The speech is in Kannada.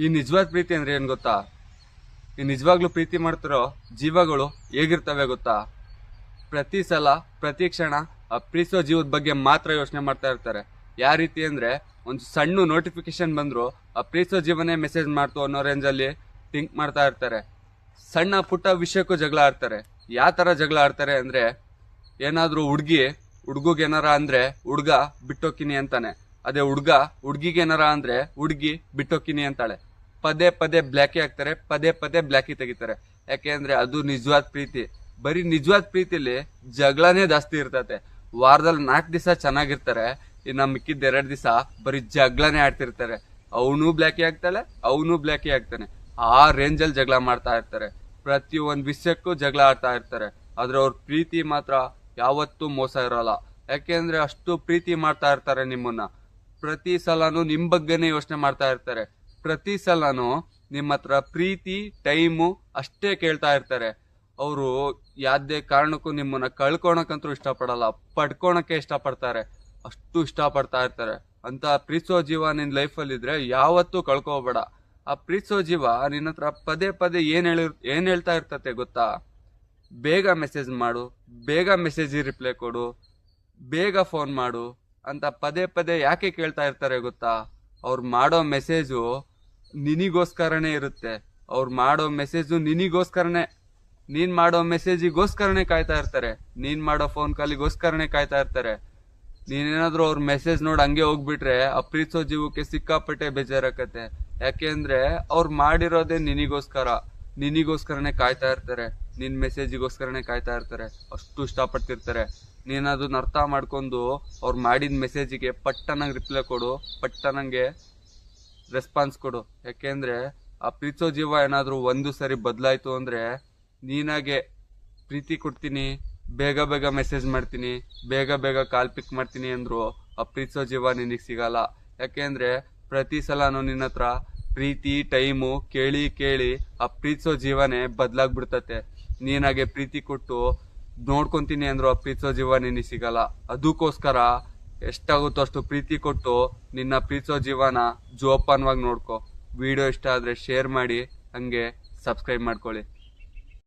ಈ ನಿಜವಾದ ಪ್ರೀತಿ ಅಂದ್ರೆ ಏನ್ ಗೊತ್ತಾ? ಈ ನಿಜವಾಗ್ಲೂ ಪ್ರೀತಿ ಮಾಡ್ತಿರೋ ಜೀವಗಳು ಹೇಗಿರ್ತವೆ ಗೊತ್ತಾ? ಪ್ರತಿ ಸಲ ಪ್ರತಿ ಕ್ಷಣ ಆ ಪ್ರೀತಿಸೋ ಜೀವದ ಬಗ್ಗೆ ಮಾತ್ರ ಯೋಚನೆ ಮಾಡ್ತಾ ಇರ್ತಾರೆ. ಯಾವ ರೀತಿ ಅಂದ್ರೆ, ಒಂದು ಸಣ್ಣ ನೋಟಿಫಿಕೇಶನ್ ಬಂದ್ರು ಆ ಪ್ರೀತಿಸೋ ಜೀವನೇ ಮೆಸೇಜ್ ಮಾಡ್ತು ಅನ್ನೋ ರೇಂಜಲ್ಲಿ ಥಿಂಕ್ ಮಾಡ್ತಾ ಇರ್ತಾರೆ. ಸಣ್ಣ ಪುಟ್ಟ ವಿಷಯಕ್ಕೂ ಜಗಳ ಆಡ್ತಾರೆ. ಯಾವ ತರ ಜಗಳ ಆಡ್ತಾರೆ ಅಂದ್ರೆ, ಏನಾದ್ರೂ ಹುಡ್ಗುಗ್ ಏನಾರ ಅಂದ್ರೆ ಹುಡ್ಗ ಬಿಟ್ಟೋಕಿನಿ ಅಂತಾನೆ. ಅದೇ ಹುಡ್ಗಿಗೆ ಏನಾರ ಅಂದ್ರೆ ಹುಡ್ಗಿ ಬಿಟ್ಟೋಕಿನಿ ಅಂತಾಳೆ. ಪದೇ ಪದೇ ಬ್ಲ್ಯಾಕಿ ಹಾಕ್ತಾರೆ, ಪದೇ ಪದೇ ಬ್ಲ್ಯಾಕಿ ತೆಗಿತಾರೆ. ಯಾಕೆ ಅಂದ್ರೆ ಅದು ನಿಜವಾದ ಪ್ರೀತಿ. ಬರೀ ನಿಜವಾದ ಪ್ರೀತಿಲಿ ಜಗಳನೇ ಜಾಸ್ತಿ ಇರ್ತತೆ. ವಾರದಲ್ಲಿ 4 ದಿವಸ ಚೆನ್ನಾಗಿರ್ತಾರೆ, ಇನ್ನ ಮಿಕ್ಕಿದ 2 ದಿವಸ ಬರೀ ಜಗಳನೇ ಆಡ್ತಿರ್ತಾರೆ. ಅವನು ಬ್ಲ್ಯಾಕಿ ಆಗ್ತಾಳೆ, ಅವನು ಬ್ಲ್ಯಾಕಿ ಆಗ್ತಾನೆ. ಆ ರೇಂಜಲ್ಲಿ ಜಗಳ ಮಾಡ್ತಾ ಇರ್ತಾರೆ. ಪ್ರತಿ ಒಂದ್ ವಿಷಯಕ್ಕೂ ಜಗಳ ಆಡ್ತಾ ಇರ್ತಾರೆ. ಆದ್ರೆ ಅವ್ರ ಪ್ರೀತಿ ಮಾತ್ರ ಯಾವತ್ತೂ ಮೋಸ ಇರೋಲ್ಲ. ಯಾಕೆಂದ್ರೆ ಅಷ್ಟು ಪ್ರೀತಿ ಮಾಡ್ತಾ ಇರ್ತಾರೆ ನಿಮ್ಮನ್ನ. ಪ್ರತಿ ಸಲನು ನಿಮ್ ಬಗ್ಗೆನೇ ಯೋಚನೆ ಮಾಡ್ತಾ ಇರ್ತಾರೆ. ಪ್ರತಿ ಸಲನು ನಿಮ್ಮ ಹತ್ರ ಪ್ರೀತಿ ಟೈಮು ಅಷ್ಟೇ ಕೇಳ್ತಾ ಇರ್ತಾರೆ. ಅವರು ಯಾವ್ದೇ ಕಾರಣಕ್ಕೂ ನಿಮ್ಮನ್ನ ಕಳ್ಕೊಳಕಂತೂ ಇಷ್ಟಪಡಲ್ಲ, ಪಡ್ಕೊಳಕ್ಕೆ ಇಷ್ಟಪಡ್ತಾರೆ. ಅಷ್ಟು ಇಷ್ಟಪಡ್ತಾ ಇರ್ತಾರೆ. ಅಂತ ಪ್ರೀತಿಸೋ ಜೀವ ನಿನ್ ಲೈಫಲ್ಲಿ ಇದ್ರೆ ಯಾವತ್ತೂ ಕಳ್ಕೋಬೇಡ. ಆ ಪ್ರೀತಿಸೋ ಜೀವ ನಿನ್ನ ಹತ್ರ ಪದೇ ಪದೇ ಏನ್ ಹೇಳ್ತಾ ಇರ್ತತೆ ಗೊತ್ತಾ? ಬೇಗ ಮೆಸೇಜ್ ಮಾಡು, ಬೇಗ ಮೆಸೇಜ್ ರಿಪ್ಲೈ ಕೊಡು, ಬೇಗ ಫೋನ್ ಮಾಡು ಅಂತ ಪದೇ ಪದೇ ಯಾಕೆ ಕೇಳ್ತಾ ಇರ್ತಾರೆ ಗೊತ್ತಾ? ಅವ್ರು ಮಾಡೋ ಮೆಸೇಜು ನಿನಿಗೋಸ್ಕರನೇ ಇರುತ್ತೆ. ಅವ್ರು ಮಾಡೋ ಮೆಸೇಜು ನಿನಿಗೋಸ್ಕರನೇ. ನೀನ್ ಮಾಡೋ ಮೆಸೇಜಿಗೋಸ್ಕರನೇ ಕಾಯ್ತಾ ಇರ್ತಾರೆ. ನೀನ್ ಮಾಡೋ ಫೋನ್ ಕಾಲಿಗೋಸ್ಕರನೇ ಕಾಯ್ತಾ ಇರ್ತಾರೆ. ನೀನೇನಾದ್ರೂ ಅವ್ರ ಮೆಸೇಜ್ ನೋಡಿ ಹಂಗೆ ಹೋಗ್ಬಿಟ್ರೆ ಆ ಪ್ರೀತಿಸೋ ಜೀವಕ್ಕೆ ಸಿಕ್ಕಾಪಟ್ಟೆ ಬೇಜಾರಾಕತ್ತೆ. ಯಾಕೆ ಅಂದ್ರೆ ಅವ್ರು ಮಾಡಿರೋದೇ ನಿನಿಗೋಸ್ಕರನೇ ಕಾಯ್ತಾ ಇರ್ತಾರೆ. ನಿನ್ ಮೆಸೇಜಿಗೋಸ್ಕರನೇ ಕಾಯ್ತಾ ಇರ್ತಾರೆ. ಅಷ್ಟು ಇಷ್ಟಪಡ್ತಿರ್ತಾರೆ. ನೀನ್ ಅದನ್ನ ಅರ್ಥ ಮಾಡ್ಕೊಂಡು ಅವ್ರು ಮಾಡಿದ ಮೆಸೇಜಿಗೆ ಪಟ್ಟನಂಗೆ ರಿಪ್ಲೈ ಕೊಡು, ಪಟ್ಟನಂಗೆ ರೆಸ್ಪಾನ್ಸ್ ಕೊಡು. ಯಾಕೆಂದ್ರೆ ಆ ಪ್ರೀತಿಸೋ ಜೀವ ಏನಾದ್ರೂ ಒಂದು ಸರಿ ಬದಲಾಯ್ತು ಅಂದ್ರೆ, ನೀನಾಗೆ ಪ್ರೀತಿ ಕೊಡ್ತೀನಿ, ಬೇಗ ಬೇಗ ಮೆಸೇಜ್ ಮಾಡ್ತೀನಿ, ಬೇಗ ಬೇಗ ಕಾಲ್ ಪಿಕ್ ಮಾಡ್ತೀನಿ ಅಂದ್ರು ಆ ಪ್ರೀತಿಸೋ ಜೀವ ನಿನಗೆ ಸಿಗಲ್ಲ. ಯಾಕೆಂದ್ರೆ ಪ್ರತಿ ಸಲನು ನಿನ್ನ ಹತ್ರ ಪ್ರೀತಿ ಟೈಮು ಕೇಳಿ ಕೇಳಿ ಆ ಪ್ರೀತಿಸೋ ಜೀವನೇ ಬದಲಾಗ್ಬಿಡ್ತತೆ. ನೀನಾಗೆ ಪ್ರೀತಿ ಕೊಟ್ಟು ನೋಡ್ಕೊಂತೀನಿ ಅಂದ್ರು ಆ ಪ್ರೀತಿಸೋ ಜೀವ ನಿನಗೆ ಸಿಗಲ್ಲ. ಅದಕ್ಕೋಸ್ಕರ ಎಷ್ಟಾಗುತ್ತೋ ಅಷ್ಟು ಪ್ರೀತಿ ಕೊಟ್ಟು ನಿನ್ನ ಪ್ರೀತಿಸೋ ಜೀವನ ಜೋಪಾನವಾಗಿ ನೋಡ್ಕೊ. ವಿಡಿಯೋ ಇಷ್ಟ ಆದ್ರೆ ಶೇರ್ ಮಾಡಿ, ಹಂಗೆ ಸಬ್ಸ್ಕ್ರೈಬ್ ಮಾಡ್ಕೊಳ್ಳಿ.